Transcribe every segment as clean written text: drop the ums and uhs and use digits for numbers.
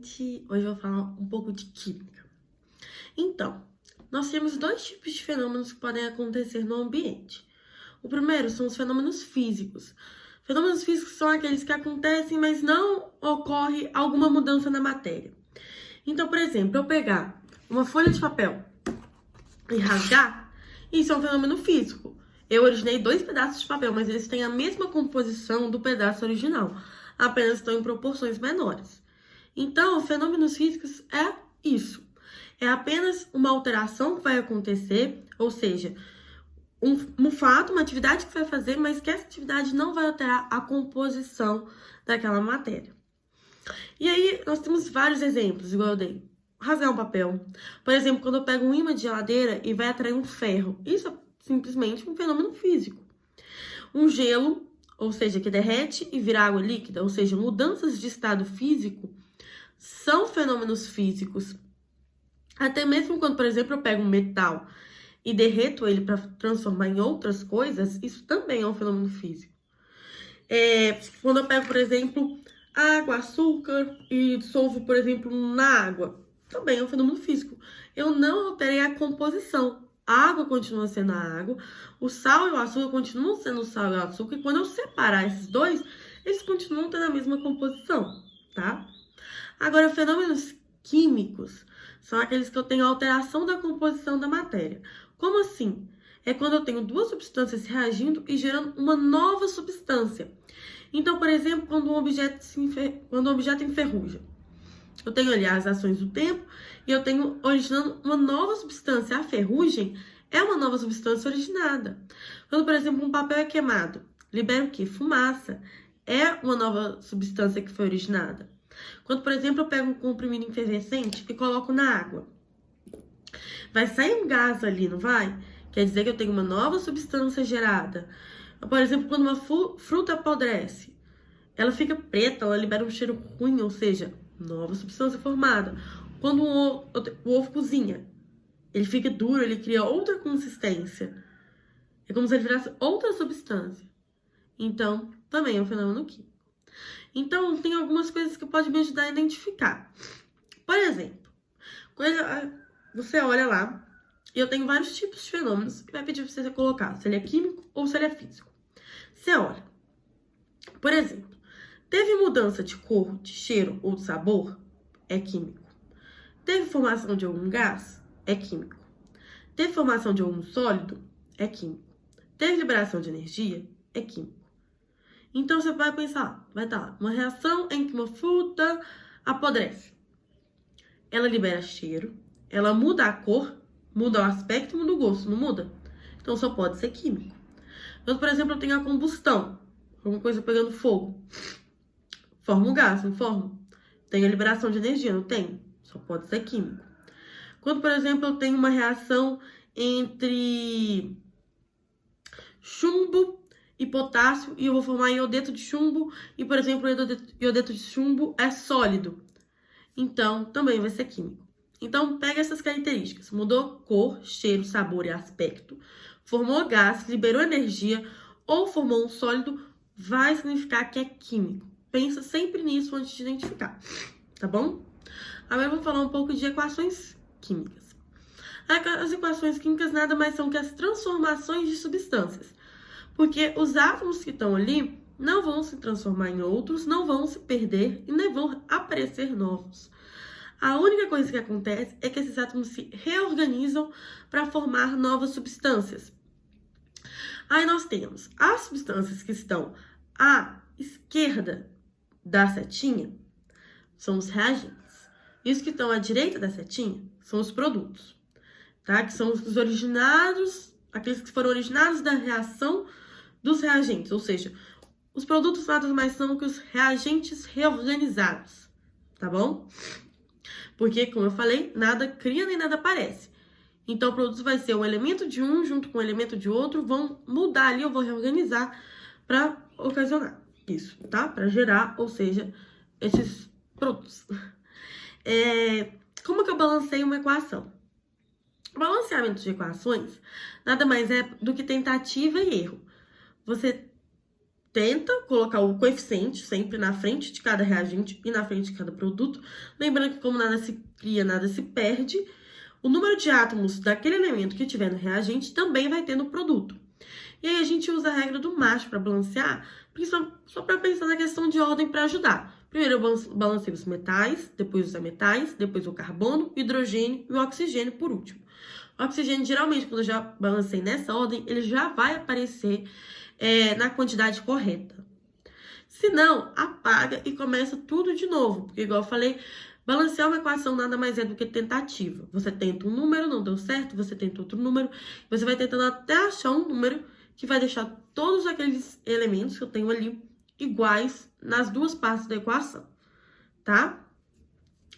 gente! Hoje eu vou falar um pouco de química. Então, nós temos dois tipos de fenômenos que podem acontecer no ambiente. O primeiro são os fenômenos físicos. Fenômenos físicos são aqueles que acontecem, mas não ocorre alguma mudança na matéria. Então, por exemplo, eu pegar uma folha de papel e rasgar, isso é um fenômeno físico. Eu originei dois pedaços de papel, mas eles têm a mesma composição do pedaço original, apenas estão em proporções menores. Então, fenômenos físicos é isso. É apenas uma alteração que vai acontecer, ou seja, um fato, uma atividade que vai fazer, mas que essa atividade não vai alterar a composição daquela matéria. E aí, nós temos vários exemplos, igual eu dei. Rasgar um papel. Por exemplo, quando eu pego um ímã de geladeira e vai atrair um ferro. Isso é simplesmente um fenômeno físico. Um gelo, ou seja, que derrete e vira água líquida, ou seja, mudanças de estado físico, são fenômenos físicos. Até mesmo quando, por exemplo, eu pego um metal e derreto ele para transformar em outras coisas, isso também é um fenômeno físico. Quando eu pego, por exemplo, água, açúcar e dissolvo, por exemplo, na água, também é um fenômeno físico. Eu não alterei a composição. A água continua sendo a água, o sal e o açúcar continuam sendo o sal e o açúcar, e quando eu separar esses dois, eles continuam tendo a mesma composição, tá? Agora, fenômenos químicos são aqueles que eu tenho alteração da composição da matéria. Como assim? É quando eu tenho duas substâncias reagindo e gerando uma nova substância. Então, por exemplo, quando um objeto enferruja. Eu tenho ali as ações do tempo e eu tenho originando uma nova substância. A ferrugem é uma nova substância originada. Quando, por exemplo, um papel é queimado, libera o quê? Fumaça. É uma nova substância que foi originada. Quando, por exemplo, eu pego um comprimido efervescente e coloco na água, vai sair um gás ali, não vai? Quer dizer que eu tenho uma nova substância gerada. Por exemplo, quando uma fruta apodrece, ela fica preta, ela libera um cheiro ruim, ou seja, nova substância formada. Quando o ovo cozinha, ele fica duro, ele cria outra consistência. É como se ele virasse outra substância. Então, também é um fenômeno químico. Então, tem algumas coisas que podem me ajudar a identificar. Por exemplo, você olha lá, e eu tenho vários tipos de fenômenos, e vai pedir pra você colocar se ele é químico ou se ele é físico. Você olha, por exemplo, teve mudança de cor, de cheiro ou de sabor? É químico. Teve formação de algum gás? É químico. Teve formação de algum sólido? É químico. Teve liberação de energia? É químico. Então, você vai pensar, vai estar lá, uma reação em que uma fruta apodrece. Ela libera cheiro, ela muda a cor, muda o aspecto, muda o gosto, não muda? Então, só pode ser químico. Então, por exemplo, eu tenho a combustão, alguma coisa pegando fogo. Forma um gás, não forma? Tem a liberação de energia, não tem? Só pode ser químico. Quando, por exemplo, eu tenho uma reação entre chumbo e potássio e eu vou formar iodeto de chumbo e, por exemplo, o iodeto de chumbo é sólido. Então, também vai ser químico. Então, pega essas características. Mudou cor, cheiro, sabor e aspecto. Formou gás, liberou energia ou formou um sólido, vai significar que é químico. Pensa sempre nisso antes de identificar, tá bom? Agora vamos falar um pouco de equações químicas. As equações químicas nada mais são que as transformações de substâncias. Porque os átomos que estão ali não vão se transformar em outros, não vão se perder e nem vão aparecer novos. A única coisa que acontece é que esses átomos se reorganizam para formar novas substâncias. Aí nós temos as substâncias que estão à esquerda da setinha, são os reagentes. E os que estão à direita da setinha são os produtos, tá? Que são os originados, aqueles que foram originados da reação dos reagentes, ou seja, os produtos nada mais são que os reagentes reorganizados, tá bom? Porque, como eu falei, nada cria nem nada aparece. Então, o produto vai ser um elemento de um junto com um elemento de outro, vão mudar ali, eu vou reorganizar para ocasionar isso, tá? Para gerar, ou seja, esses produtos. Como que eu balanceio uma equação? O balanceamento de equações nada mais é do que tentativa e erro. Você tenta colocar o coeficiente sempre na frente de cada reagente e na frente de cada produto. Lembrando que como nada se cria, nada se perde, o número de átomos daquele elemento que tiver no reagente também vai ter no produto. E aí a gente usa a regra do macho para balancear, só para pensar na questão de ordem para ajudar. Primeiro eu balanceio os metais, depois os ametais, depois o carbono, o hidrogênio e o oxigênio por último. O oxigênio, geralmente, quando eu já balancei nessa ordem, ele já vai aparecer na quantidade correta. Se não, apaga e começa tudo de novo. Porque, igual eu falei, balancear uma equação nada mais é do que tentativa. Você tenta um número, não deu certo, você tenta outro número, você vai tentando até achar um número que vai deixar todos aqueles elementos que eu tenho ali iguais nas duas partes da equação, tá?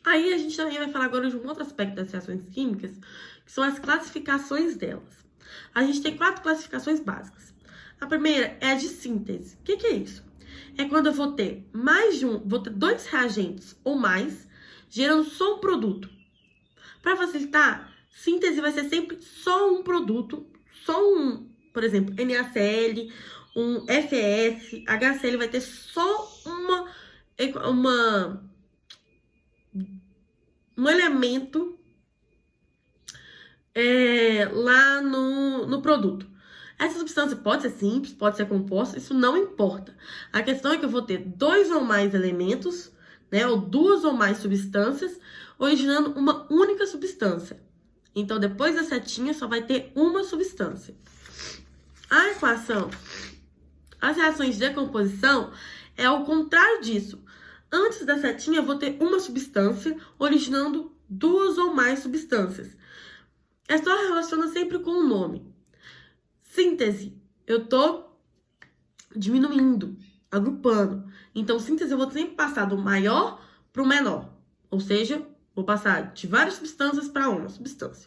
Aí a gente também vai falar agora de um outro aspecto das reações químicas, que são as classificações delas. A gente tem 4 classificações básicas. A primeira é a de síntese. O que é isso? É quando eu vou ter vou ter 2 reagentes ou mais, gerando só um produto. Para facilitar, síntese vai ser sempre só um produto, por exemplo, NaCl, um FeS, HCl vai ter só um elemento lá no produto. Essa substância pode ser simples, pode ser composta, isso não importa. A questão é que eu vou ter 2 ou mais elementos, né, ou 2 ou mais substâncias, originando uma única substância. Então, depois da setinha, só vai ter uma substância. A equação, as reações de decomposição, é ao contrário disso. Antes da setinha, eu vou ter uma substância, originando 2 ou mais substâncias. É só relaciona sempre com o nome. Síntese, eu tô diminuindo, agrupando. Então, síntese, eu vou sempre passar do maior para o menor. Ou seja, vou passar de várias substâncias para uma substância.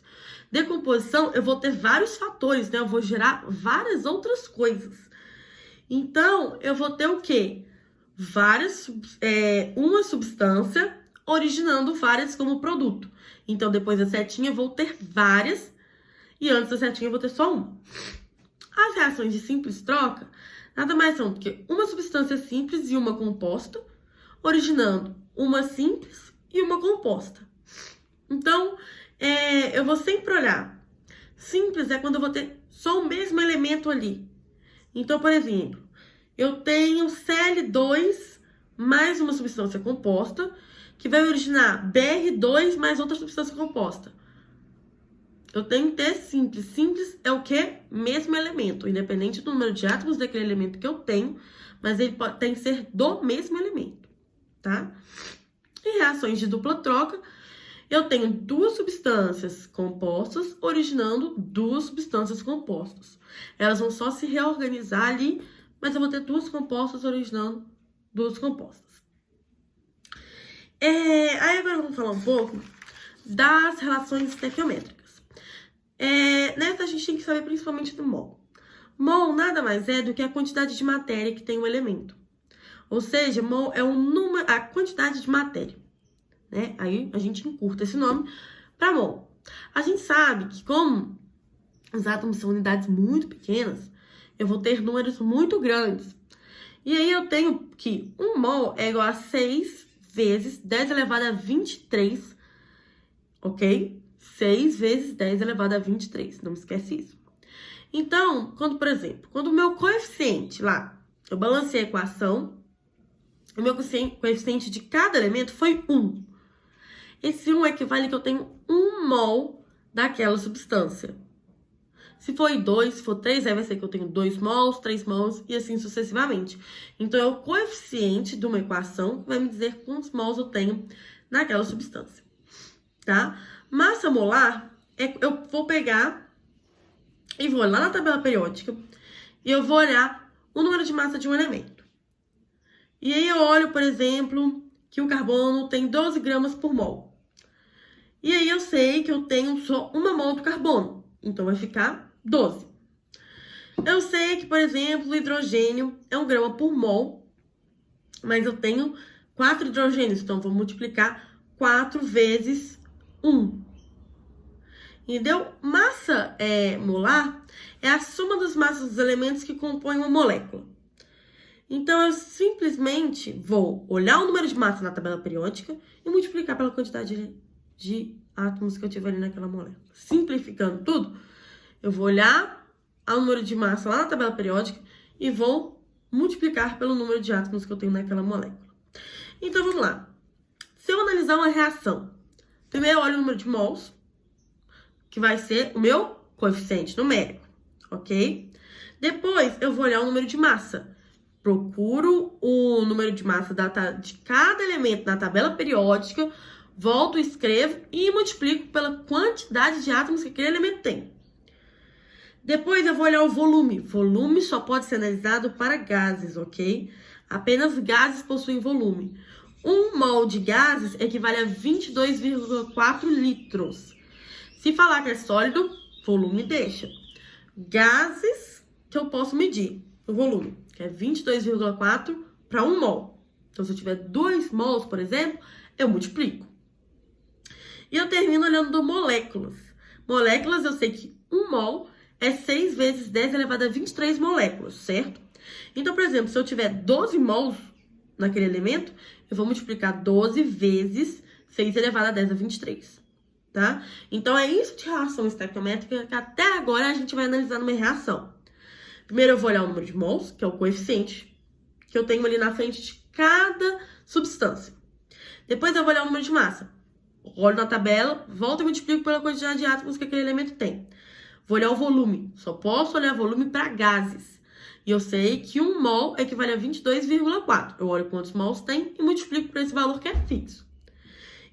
Decomposição, eu vou ter vários fatores, né? Eu vou gerar várias outras coisas. Então, eu vou ter o quê? Uma substância originando várias como produto. Então, depois da setinha, eu vou ter várias. E antes da setinha, eu vou ter só uma. As reações de simples troca nada mais são do que uma substância simples e uma composta, originando uma simples e uma composta. Então, eu vou sempre olhar. Simples é quando eu vou ter só o mesmo elemento ali. Então, por exemplo, eu tenho Cl2 mais uma substância composta, que vai originar Br2 mais outra substância composta. Eu tenho que ter simples. Simples é o quê? Mesmo elemento, independente do número de átomos daquele elemento que eu tenho, mas ele tem que ser do mesmo elemento, tá? Em reações de dupla troca, eu tenho 2 substâncias compostas originando 2 substâncias compostas. Elas vão só se reorganizar ali, mas eu vou ter 2 compostas originando 2 compostas. Aí agora vamos falar um pouco das relações estequiométricas. Nessa a gente tem que saber principalmente do mol. Mol nada mais é do que a quantidade de matéria que tem um elemento. Ou seja, mol é a quantidade de matéria. Né? Aí a gente encurta esse nome para mol. A gente sabe que como os átomos são unidades muito pequenas, eu vou ter números muito grandes. E aí eu tenho que 1 mol é igual a 6 vezes 10 elevado a 23, ok? 6 vezes 10 elevado a 23, não esquece isso. Então, por exemplo, quando o meu coeficiente lá, eu balancei a equação, o meu coeficiente de cada elemento foi 1. Esse 1 equivale que eu tenho 1 mol daquela substância. Se for 2, se for 3, aí vai ser que eu tenho 2 mols, 3 mols e assim sucessivamente. Então, é o coeficiente de uma equação que vai me dizer quantos mols eu tenho naquela substância, tá? Massa molar, eu vou pegar e vou lá na tabela periódica e eu vou olhar o número de massa de um elemento. E aí eu olho, por exemplo, que o carbono tem 12 gramas por mol. E aí eu sei que eu tenho só 1 mol do carbono, então vai ficar 12. Eu sei que, por exemplo, o hidrogênio é 1 grama por mol, mas eu tenho 4 hidrogênios, então vou multiplicar 4 vezes 1. Entendeu? Massa molar é a soma das massas dos elementos que compõem uma molécula. Então, eu simplesmente vou olhar o número de massa na tabela periódica e multiplicar pela quantidade de átomos que eu tive ali naquela molécula. Simplificando tudo, eu vou olhar o número de massa lá na tabela periódica e vou multiplicar pelo número de átomos que eu tenho naquela molécula. Então, vamos lá. Se eu analisar uma reação, primeiro eu olho o número de mols, que vai ser o meu coeficiente numérico, ok? Depois, eu vou olhar o número de massa. Procuro o número de massa de cada elemento na tabela periódica, volto, escrevo e multiplico pela quantidade de átomos que aquele elemento tem. Depois eu vou olhar o volume. Volume só pode ser analisado para gases, ok? Apenas gases possuem volume. 1 mol de gases equivale a 22,4 litros. Se falar que é sólido, volume deixa. Gases que eu posso medir, o volume, que é 22,4 para 1 mol. Então, se eu tiver 2 mols, por exemplo, eu multiplico. E eu termino olhando moléculas. Moléculas, eu sei que 1 mol é 6 vezes 10 elevado a 23 moléculas, certo? Então, por exemplo, se eu tiver 12 mols naquele elemento, eu vou multiplicar 12 vezes 6 elevado a 10 a 23, tá? Então, é isso de reação estequiométrica que até agora a gente vai analisar numa reação. Primeiro, eu vou olhar o número de mols, que é o coeficiente que eu tenho ali na frente de cada substância. Depois, eu vou olhar o número de massa. Olho na tabela, volto e multiplico pela quantidade de átomos que aquele elemento tem. Vou olhar o volume. Só posso olhar volume para gases. E eu sei que 1 mol equivale a 22,4. Eu olho quantos mols tem e multiplico por esse valor que é fixo.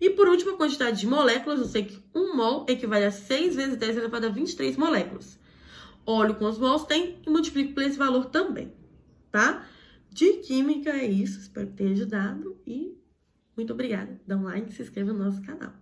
E por último, a quantidade de moléculas. Eu sei que 1 mol equivale a 6 vezes 10 elevado a 23 moléculas. Olho quantos mols tem e multiplico por esse valor também, tá? De química é isso. Espero que tenha ajudado e muito obrigada. Dá um like e se inscreva no nosso canal.